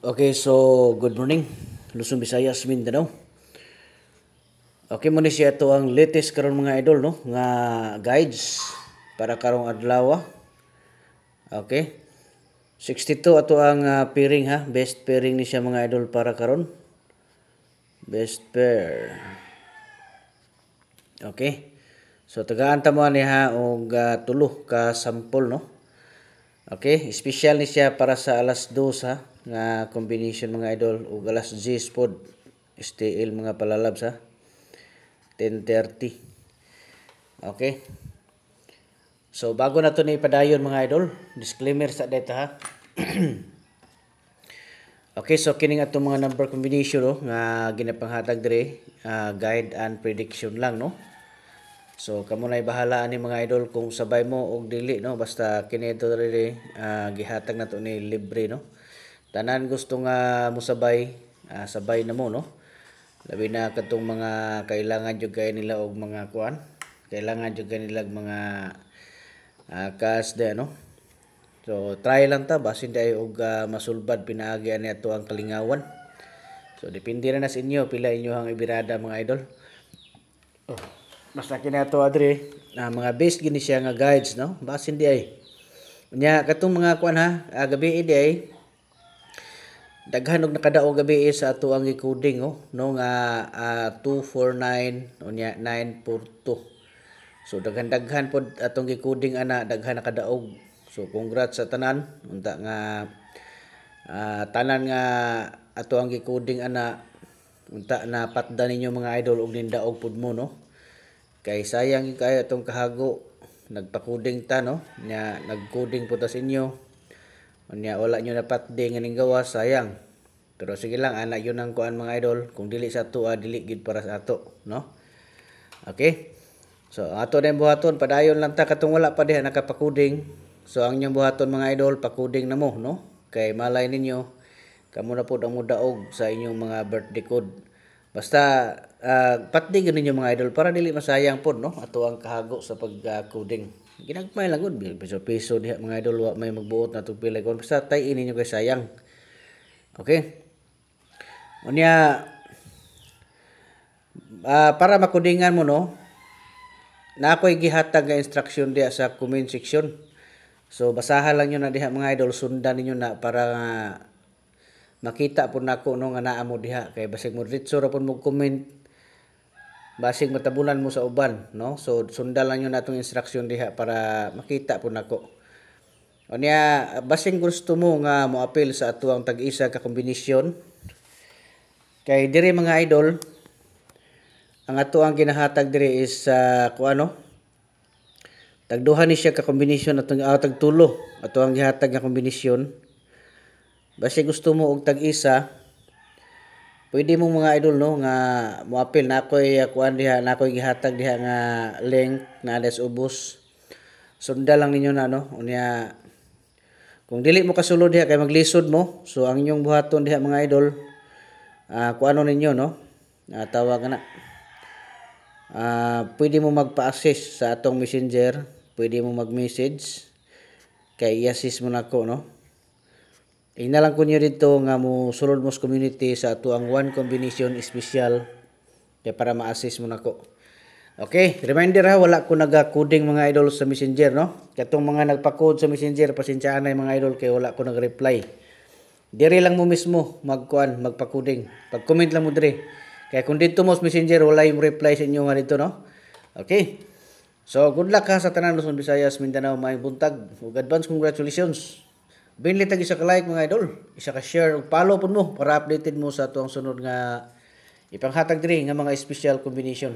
Okay, so good morning, Luzon, Visayas, Mindanao. Okay, muna siya ito ang latest karon mga idol, no? Nga guides para karong adlaw. Okay. 62 ato ang pairing ha. Best pairing ni siya mga idol para karon. Best pair. Okay. So tagaan ta mo ni ha og tulo ka sample, no? Okay, special ni siya para sa alas 2 ha, nga combination mga idol ug alas 10 pod STL mga palalabs ha. 10:30. Okay. So bago na to ni padayon mga idol, disclaimer sa data ha. Okay, so kining atong mga number combination no nga ginapanghatag dire, guide and prediction lang no. So kamo nay bahala ani mga idol kung sabay mo og dili no, basta kini ito rin gihatag na to ni libre no. Tanan gusto nga mosabay, sabay na mo no. Labi na katong mga kailangan jud kay nila og mga kuan, kailangan jud kay nila mga cash de no. So try lang ta basin day og masulbad pinaagi ani ato ang kalingawan. So depende na sa inyo pila inyo ang ibirada mga idol. Basta kinato adre mga base gini siya nga guides no, basin di ay nya katong mga kuan ha, gabi di ay daghan og nakadaog gabi sa ato ang i-coding no nga 249 unya 942. So daghan pod atong gi-coding ana, daghan nakadaog. So congrats sa tanan unta nga tanan nga ato ang gi-coding ana unta na patdan ninyo mga idol og nindaog pud mo no. Kay sayang kayo itong kahago, nagpa-coding ta no, nya nag-coding po ta sa inyo, nya wala nyo na patding nga ning gawa, sayang. Pero sige lang, ana yun ang kuan mga idol, kung dili sa ato, dili gid para sa ato, no? Okay? So, ato na yung buhaton, padayon lang ta, katong wala pa diha nakapa-coding. So, ang inyong buhaton mga idol, pa-coding na mo, no? Kay malay ninyo, kamo na po ang mudaog sa inyong mga birthday code. Basta patdigan ninyo mga idol para dili masayang pod no ato ang kahago sa pag-coding. Ginagmay lang gud piso diha mga idol, wa may magbuot na tug pila kon basta tay ninyo kay sayang. Okay? Unya para makudingan mo no, na ako'y gihatag nga instruction diha sa comment section. So basahan lang nyo na diha mga idol, sundan ninyo na para makita po nako no nga naa mo diha, kay basig mo diretso ra pud mo comment, basig matabunan mo sa uban no. So sundan lang niyo natong instruction diha para makita po nako. Unya basig gusto mo nga mo appeal sa atuang tag-isa ka kombinasyon, kay dire mga idol ang atuang ginahatag dire is kuano tagduha ni siya ka kombinasyon atong tagtulo atuang gihatag nga kombinasyon. Basta gusto mo og tag-isa, pwede mo mga idol no nga mo-appeal na ako'y kuan diha, na ako'y gihatag diha nga link na alas ubos. Sundan lang ninyo na no. Unya kung dili mo kasulod diha kay maglisod mo, so ang inyong buhaton diha mga idol, kuano ninyo no, tawag na pwede mo magpa-access sa atong messenger, pwede mo mag-message kay i-assist mo nako no. Inalang ko niyo dito nga mo sulod mo sa community sa ato ang one combination special kaya para ma-assist mo nako. Okay, reminder ha, wala ko naga-coding mga idol sa messenger no. Katong mga nagpa-code sa messenger, pasensyaan na mga idol kay wala ko nag-reply. Dire lang mo mismo magpa-coding. Pag-comment lang mo dire. Kaya kung dito mo sa messenger wala yung reply sa inyo nga dito no. Okay. So good luck ha sa tanan Luzon, Visayas, Mindanao, maayong buntag. Ug advance congratulations. Binli tag isa ka like mga idol, isa ka share ug follow pud mo para updated mo sa tuang sunod nga ipanghatag diri nga mga special combination.